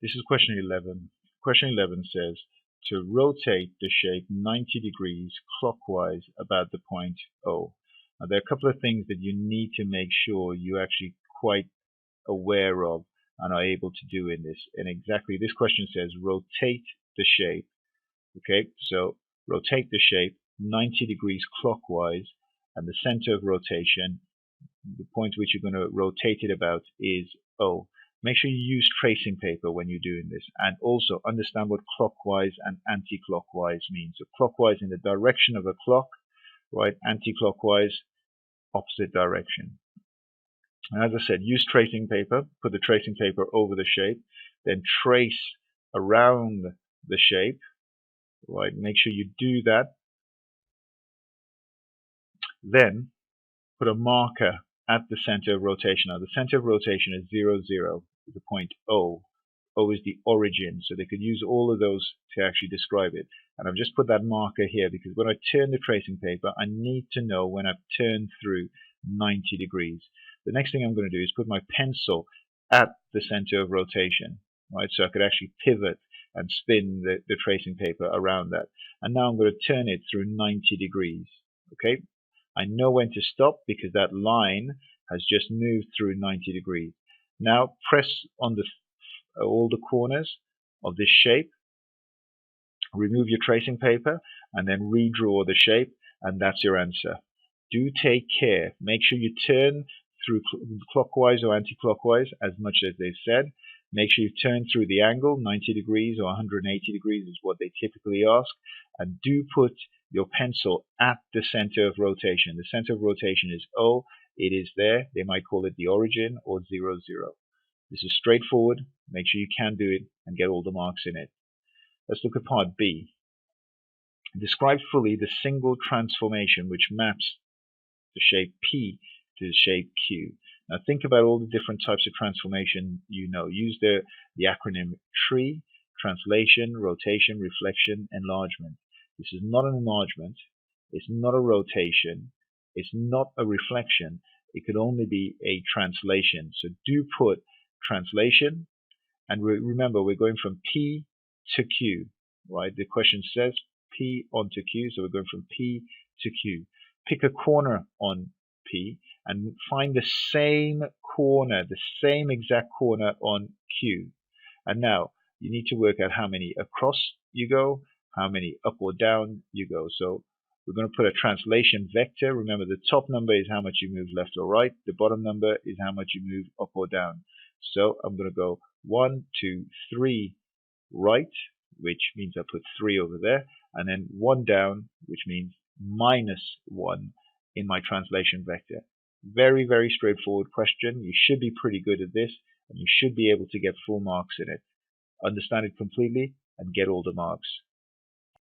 This is question 11. Question 11 says to rotate the shape 90 degrees clockwise about the point O. Now, there are a couple of things that you need to make sure you're actually quite aware of and are able to do in this. And exactly, this question says rotate the shape. Okay, so rotate the shape 90 degrees clockwise, and the center of rotation, the point which you're going to rotate it about, is O. Make sure you use tracing paper when you're doing this, and also understand what clockwise and anti-clockwise means. So clockwise in the direction of a clock, right? Anti-clockwise, opposite direction. And as I said, use tracing paper. Put the tracing paper over the shape, then trace around the shape, right? Make sure you do that. Then put a marker at the center of rotation. Now the center of rotation is 0, 0, the point O. O is the origin, so they could use all of those to actually describe it. And I've just put that marker here because when I turn the tracing paper, I need to know when I've turned through 90 degrees. The next thing I'm going to do is put my pencil at the center of rotation, right? So I could actually pivot and spin the tracing paper around that. And now I'm going to turn it through 90 degrees, okay? I know when to stop because that line has just moved through 90 degrees. Now press on all the corners of this shape, remove your tracing paper, and then redraw the shape, and that's your answer. Do take care. Make sure you turn through clockwise or anti-clockwise as much as they've said. Make sure you turn through the angle, 90 degrees or 180 degrees is what they typically ask. And do put your pencil at the center of rotation. The center of rotation is O. It is there. They might call it the origin or 0, 0. This is straightforward. Make sure you can do it and get all the marks in it. Let's look at part B. Describe fully the single transformation which maps the shape P to the shape Q. Now think about all the different types of transformation you know. Use the acronym TREE: translation, rotation, reflection, enlargement. This is not an enlargement, it's not a rotation, it's not a reflection, it could only be a translation. So do put translation, and remember we're going from P to Q, right? The question says P onto Q, so we're going from P to Q. Pick a corner on P and find the same corner, the same exact corner on Q. And now you need to work out how many across you go, how many up or down you go. So we're going to put a translation vector. Remember, the top number is how much you move left or right. The bottom number is how much you move up or down. So I'm going to go 1, 2, 3 right, which means I put 3 over there, and then 1 down, which means -1 in my translation vector. Very, very straightforward question. You should be pretty good at this, and you should be able to get full marks in it. Understand it completely and get all the marks.